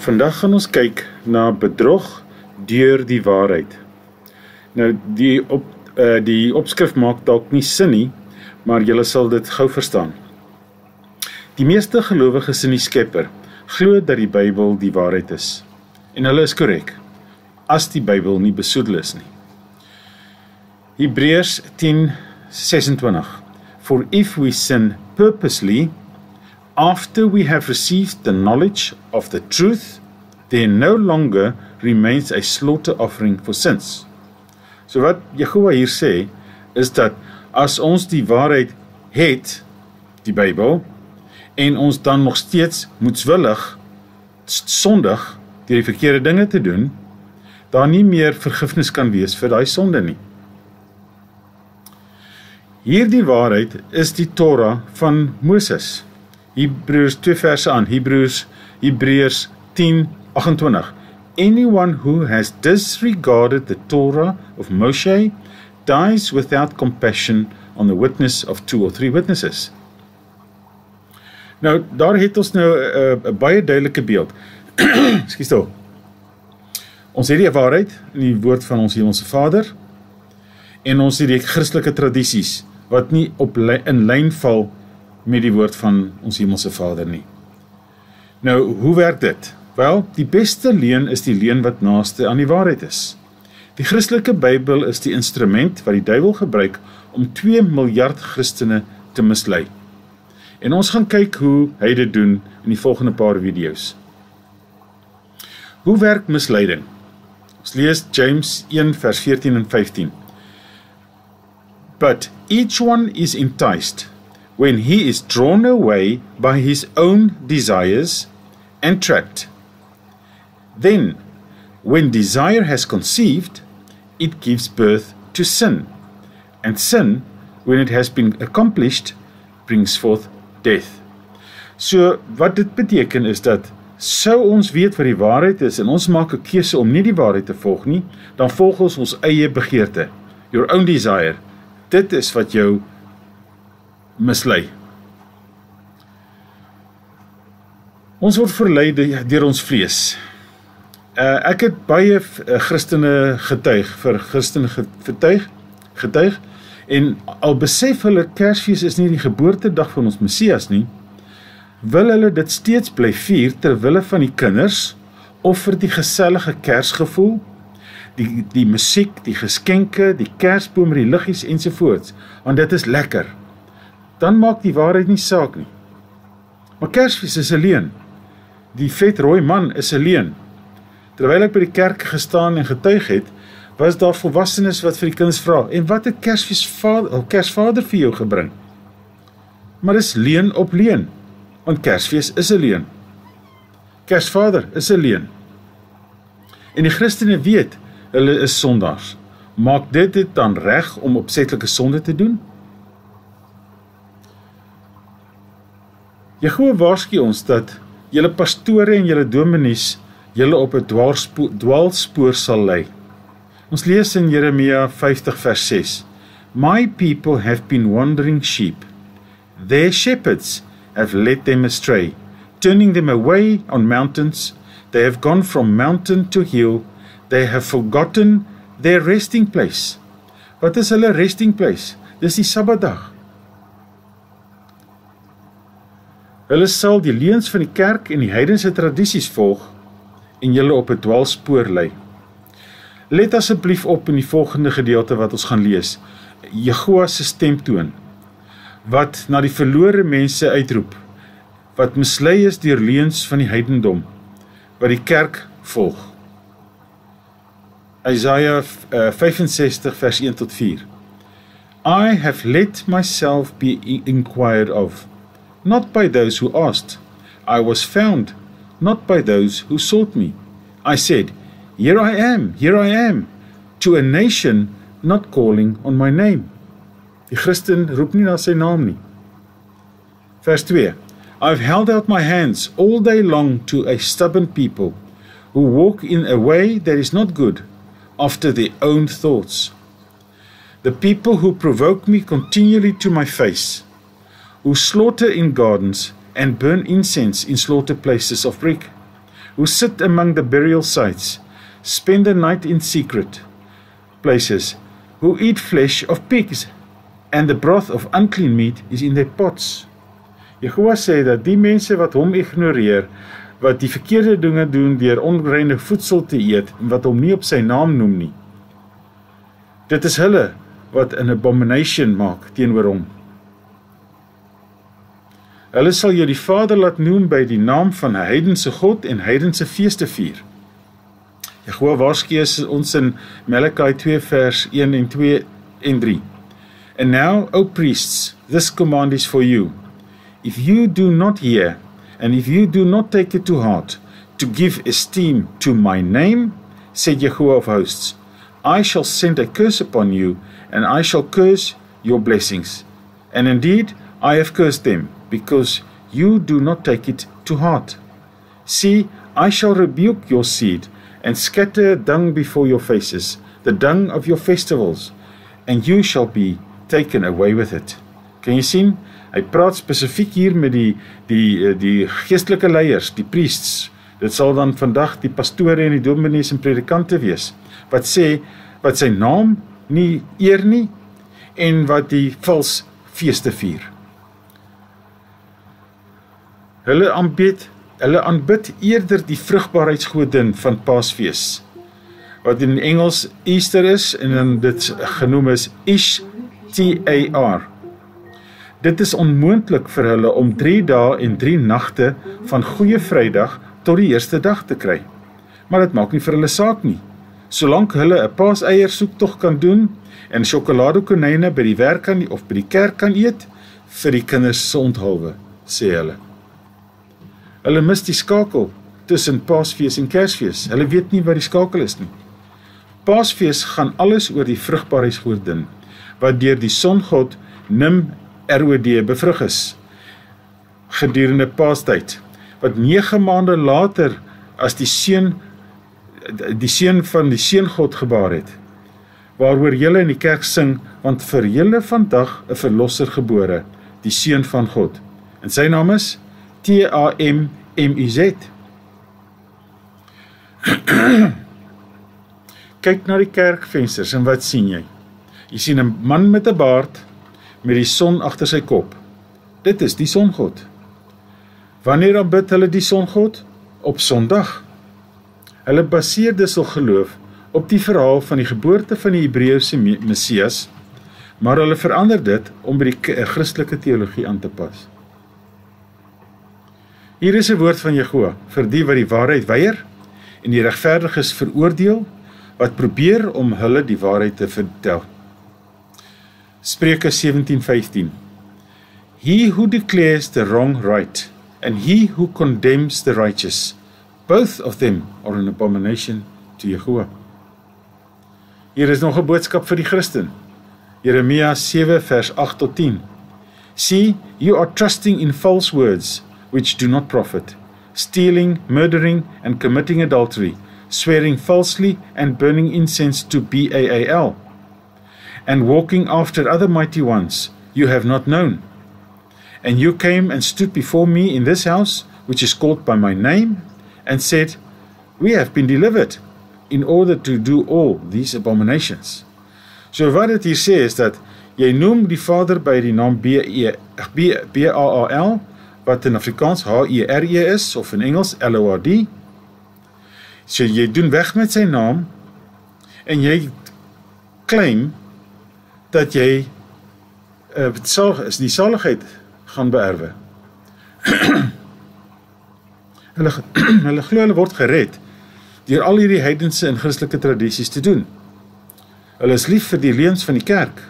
Vandag gaan ons kyk na bedrog deur die waarheid. Nou, die opskrif maak dalk nie sin nie, maar julle sal dit gou verstaan. Die meeste gelowiges in die Skepper glo dat die Bybel die waarheid is. En hulle is korrek, as die Bybel nie besoedel is nie. Hebreërs 10:26 For if we sin purposely, after we have received the knowledge of the truth, there no longer remains a slaughter offering for sins. So wat Jehovah hier sê, is dat as ons die waarheid het, die Bybel, en ons dan nog steeds moedswillig sondig deur die verkeerde dinge te doen, daar nie meer vergifnis kan wees vir daai sonde nie. Hierdie waarheid is die Torah van Moses. Hebreërs 2 verse aan, Hebreërs 10:28. Anyone who has disregarded the Torah of Moshe dies without compassion on the witness of 2 or 3 witnesses. Nou, daar het ons nou 'n baie duidelike beeld. Ekskuus tog. Ons het die waarheid in die woord van ons Hemelse Vader, en ons het die Christelike tradisies, wat nie in lyn val met die woord van ons Hemelse Vader nie. Nou, hoe werk dit? Wel, die beste leuen is die leuen wat naaste aan die waarheid is. Die Christelike Bybel is die instrument wat die duiwel gebruik om 2 miljard Christene te mislei. En ons gaan kyk hoe hy dit doen in die volgende paar video's. Hoe werk misleiding? Ons lees James 1 vers 14 en 15. But each one is enticed when he is drawn away by his own desires and trapped. Then, when desire has conceived, it gives birth to sin. And sin, when it has been accomplished, brings forth death. So, wat dit beteken is dat, sou ons weet wat die waarheid is, en ons maak 'n keuse om nie die waarheid te volg nie, dan volg ons eie begeerte, your own desire. Dit is wat jou mislei. Ons word verlei deur ons vlees. Ek het baie Christene getuig, en al besef hulle Kersfees is nie die geboortedag van ons Messias nie, wil hulle dit steeds bly vier terwille van die kinders, of vir die gesellige Kersgevoel, die musiek, die geskenke, die Kersboom, die liggies ensovoorts, want dit is lekker. Dan maak die waarheid nie saak nie. Maar Kersfees is 'n leuen. Die vetrooi man is 'n leuen. Terwyl ek by die kerk gestaan en getuig het, was daar volwassenes wat vir die kinders vra, en wat het Kersvader vir jou gebring? Maar dis leuen op leuen, want Kersfees is 'n leuen. Kersvader is 'n leuen. En die Christene weet, hulle is sondaars. Maak dit dan reg om opsetlike sonde te doen? Jehovah waarsku ons dat julle pastore en julle dominees julle op 'n dwaalspoor sal lei. Ons lees in Jeremia 50 vers 6. My people have been wandering sheep. Their shepherds have led them astray, turning them away on mountains. They have gone from mountain to hill. They have forgotten their resting place. Wat is hulle resting place? Dis die Sabbatdag. Hulle sal die leuns van die kerk en die heidense tradisies volg en julle op 'n dwaalspoor lei. Let asseblief op in die volgende gedeelte wat ons gaan lees, Jehovah se stemtoon, wat na die verlore mense uitroep, wat mislei is deur leuns van die heidendom, wat die kerk volg. Isaiah 65 vers 1 tot 4. I have let myself be inquired of, not by those who asked. I was found, not by those who sought me. I said, here I am, to a nation not calling on my name. Die Christen roep nie na sy naam nie. Vers 2. I've held out my hands all day long to a stubborn people, who walk in a way that is not good, after their own thoughts. The people who provoke me continually to my face, who slaughter in gardens and burn incense in slaughter places of brick, who sit among the burial sites, spend the night in secret places, who eat flesh of pigs, and the broth of unclean meat is in their pots. Jehovah sê dat die mense wat hom ignoreer, wat die verkeerde dinge doen deur onreine voedsel te eet, en wat hom nie op sy naam noem nie, dit is hulle wat an abomination maak teenoor hom. Hulle sal jou die Vader laat noem by die naam van 'n heidense God en heidense feeste vier. Jehovah waarsku ons in Malechi 2 vers 1 en 2 en 3. And now, O priests, this command is for you. If you do not hear, and if you do not take it to heart, to give esteem to my name, said Jehovah of hosts, I shall send a curse upon you, and I shall curse your blessings. And indeed, I have cursed them, because you do not take it to heart. See, I shall rebuke your seed, and scatter dung before your faces, the dung of your festivals, and you shall be taken away with it. Kan jy sien? Hy praat spesifiek hier met die geestelike leiers, die priests. Dit sal dan vandag die pastore en die dominees en predikante wees, wat sê, wat sy naam nie eer nie, en wat die vals feeste vier. Hulle aanbid eerder die vrugbaarheidsgodin van Paasfees, wat in Engels Easter is, en dan dit genoem is Ishtar. Dit is onmoontlik vir hulle om 3 dae en 3 nagte van Goeie Vrydag tot die eerste dag te kry. Maar dit maak nie vir hulle saak nie. Solank hulle 'n paaseier soektog kan doen en sjokoladekonijne by die werk kan of by die kerk kan eet vir die kinders se onthulwe, sê hulle. Hulle mis die skakel tussen Paasfees en Kersfees. Hulle weet nie wat die skakel is nie. Paasfees gaan alles oor die vrugbaarheidsgodin wat deur die songod Nimrod bevrug is gedurende Paastyd, wat 9 maande later as die seun van die seungod gebaar het, waaroor julle in die kerk sing, want vir julle vandag 'n verlosser gebore, die seun van God. En sy naam is T-A-M-M-I-Z. Kyk na die kerkvensters en wat sien jy? Jy sien 'n man met 'n baard met die son agter sy kop. Dit is die songod. Wanneer aanbid hulle die songod? Op Sondag. Hulle baseer dus hul geloof op die verhaal van die geboorte van die Hebreëse Messias, maar hulle verander dit om by die Christelike teologie aan te pas. Hier is 'n woord van Jehovah vir die wat die waarheid weier en die regverdiges veroordeel wat probeer om hulle die waarheid te vertel. Spreuke 17:15. He who declares the wrong right and he who condemns the righteous, both of them are an abomination to Jehovah. Hier is nog 'n boodskap vir die Christen. Jeremia 7 vers 8 tot 10. See, you are trusting in false words which do not profit, stealing, murdering, and committing adultery, swearing falsely and burning incense to Baal, and walking after other mighty ones you have not known. And you came and stood before me in this house, which is called by my name, and said, we have been delivered, in order to do all these abominations. So wat dit hier sê is dat jy noem die Vader by die naam B-A-A-L, wat in Afrikaans H-E-R-E is, of in Engels L-O-R-D. So jy doen weg met sy naam, en jy claim dat jy die saligheid gaan beerwe. Hulle glo hulle word gered deur al hierdie heidense en Christelike tradisies te doen. Hulle is lief vir die leuns van die kerk.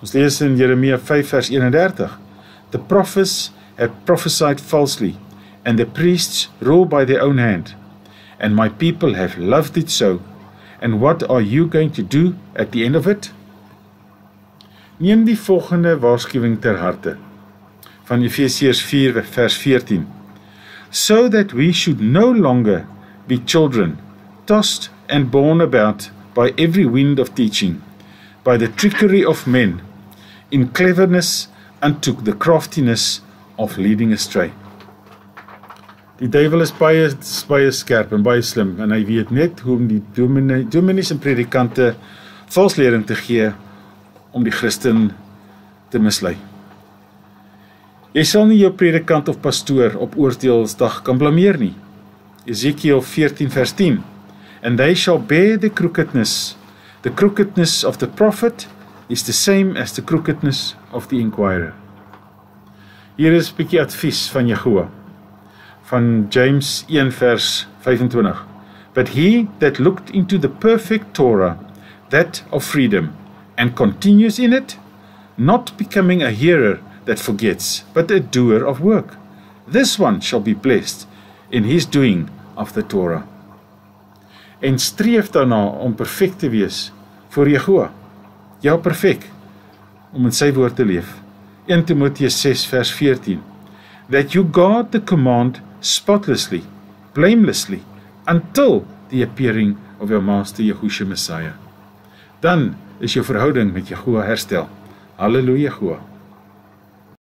Ons lees in Jeremia 5 vers 31. The prophets have prophesied falsely, and the priests rule by their own hand, and my people have loved it so. And what are you going to do at the end of it? Neem die volgende waarskuwing ter harte, van Efesiërs 4 vers 14. So that we should no longer be children, tossed and borne about by every wind of teaching, by the trickery of men, in cleverness unto the craftiness of leading astray. Die duiwel is baie skerp en baie slim en hy weet net hoe om die dominees en predikante valslering te gee om die Christen te mislei. Jy sal nie jou predikant of pastoor op oordeelsdag kan blameer nie. Ezekiel 14 vers 10. And they shall bear the crookedness. The crookedness of the prophet is the same as the crookedness of the inquirer. Hier is 'n bietjie advies van Jehovah, van James 1 vers 25. But he that looked into the perfect Torah, that of freedom, and continues in it, not becoming a hearer that forgets, but a doer of work, this one shall be blessed in his doing of the Torah. En streef daarna om perfek te wees voor Jehovah. Ja, perfek, om in sy woord te leef. 1 Timotheus 6 vers 14. That you guard the command spotlessly, blamelessly, until the appearing of your master Yahushua Messiah. Dan is jou verhouding met Jehovah herstel. Halleluja, Jehovah.